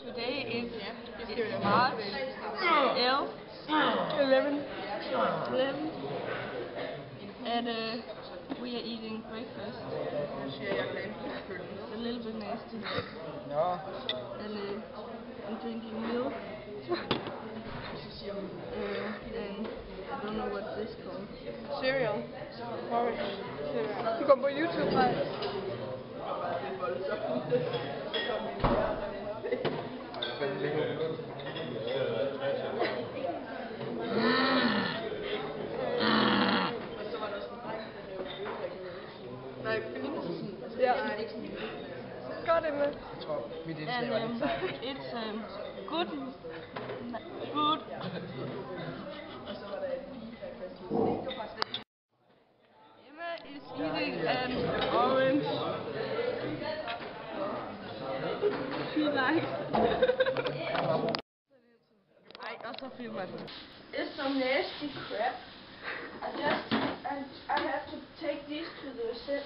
Today is March 11, and we are eating breakfast. It's a little bit nasty. No. And I'm drinking milk. And I don't know what this is called. Cereal. Porridge. Cereal. Du kommer på YouTube, nej. Nej, Ja. Gør det med. Jeg tror, mit indslag And var lidt sejt. it's good food. Emma is eating an orange. She likes. Ej, og så filmer den. It's some nasty crap. I have to take these to the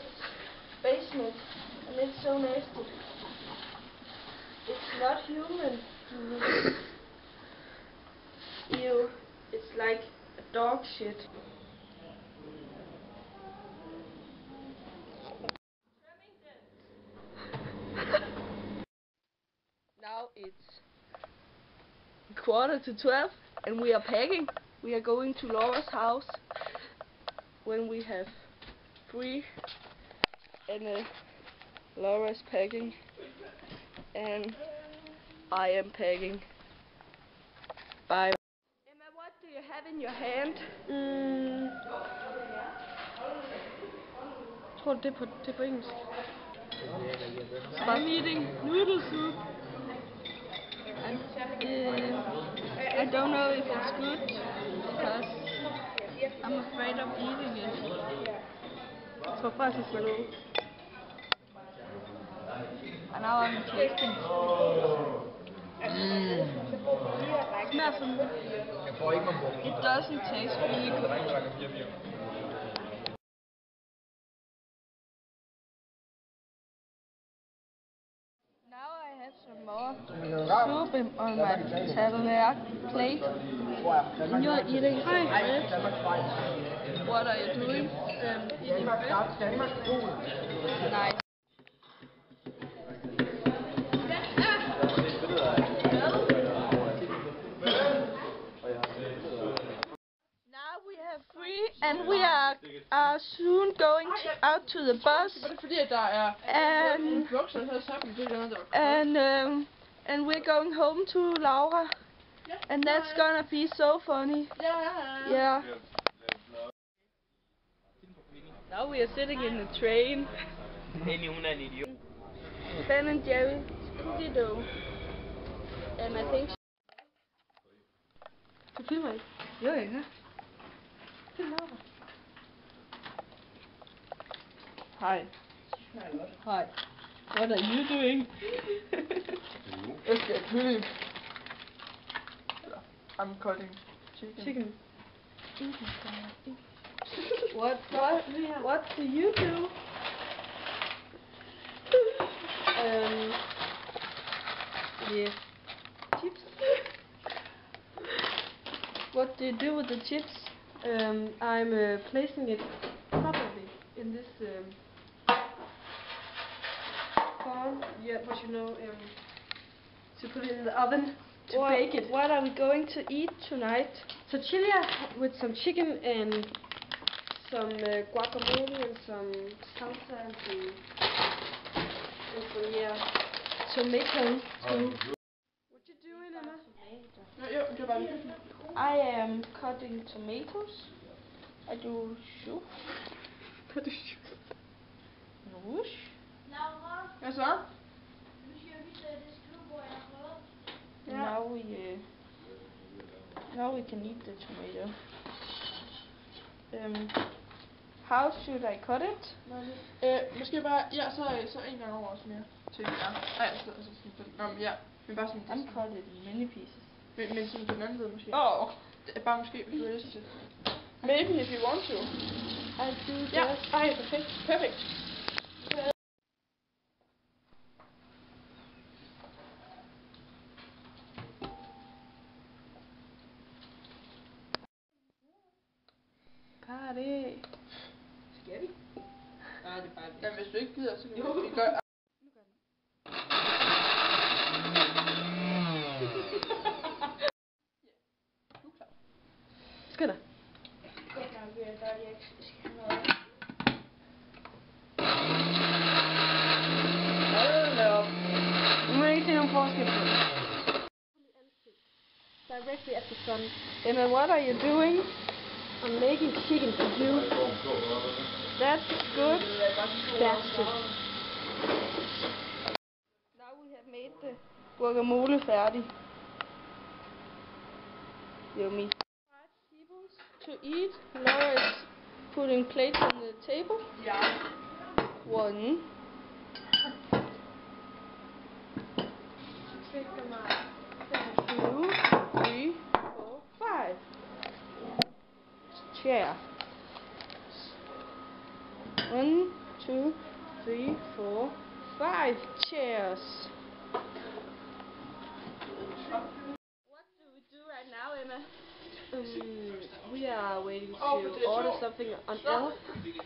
basement, and it's so nasty. It's not human. Ew, it's like a dog shit. Now it's 11:45 and we are packing. We are going to Laura's house when we have free, and Laura's packing and I am packing. Bye. Emma, what do you have in your hand? Jeg tror, det er på engelsk. I'm eating noodle soup. I don't know if it's good because I'm afraid of eating it. Jeg tror faktisk, det smager noget. And now I'm tasting. Smager som... Jeg får ikke mig It doesn't taste really good. Now I have some more soup on my plate. And you're eating bread. What are you doing? Eating bread. Nice. Now we have free, and we are soon going out to the bus. And we're going home to Laura, and that's gonna be so funny. Yeah. Now we are sitting in the train. Ben and Jerry, Scooby-Doo, and I think. Du filmer ikke? Jo, ikke? Film Laura. Hi. Hi. What are you doing? Jeg skal kylling. I'm cutting chicken. What do you do? Yeah. Chips. What do you do with the chips? I'm placing it properly in this form. Yeah, but you know, to put it in the oven to bake it. What are we going to eat tonight? Tortilla with some chicken and some guacamole and some salsa and some tomato too. What you doing, Emma? I am cutting tomatoes. I do soup. Noosh. Hvad så? Now we can eat the tomato. How should I cut it? Måske bare, ja, så en gang over også mere. Til ja. Ej, altså sådan, ja, men bare sådan. I'm cut it in many pieces. Men sådan på den anden side måske. Oh. Bare måske, hvis du har lyst til. Maybe if you want to. I do that. Ja, ej, perfekt. party. Skal vi? Nej, det er bare Men hvis du ikke gider, så kan vi gøre. Skal der? Hold op. Nu må jeg ikke se nogen forskel på det. Directly at the sun. Emma, what are you doing? I'm making chicken for you. That's good. Bastard. Now we have made the guacamole færdig. Yummy. 5 people to eat. Laura is putting plates on the table. Yeah. 1. Two, 3, 4, 5. Chair. 1, 2, 3, 4, 5 chairs. What do we do right now, Emma? We are waiting to order something on Ella.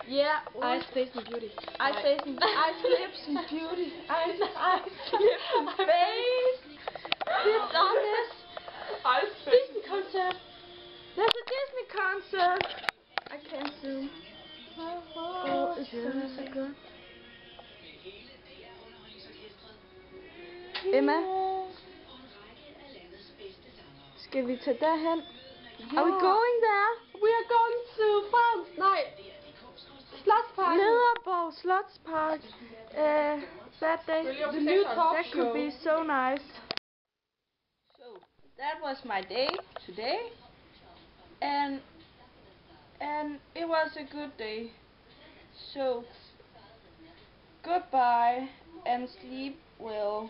Yeah, Ice Face and Beauty. Ice lips and beauty. Ice lips and face. It's on this Disney concert. There's a Disney concert. I can't zoom. Oh, it's so good. Emma, skal vi tage derhen? Are we going there? We are going to France. Nej. Slotsparken. Nederborg Slotspark. That day. The new talk That show. could be so nice. So that was my day today, and it was a good day. So goodbye and sleep well.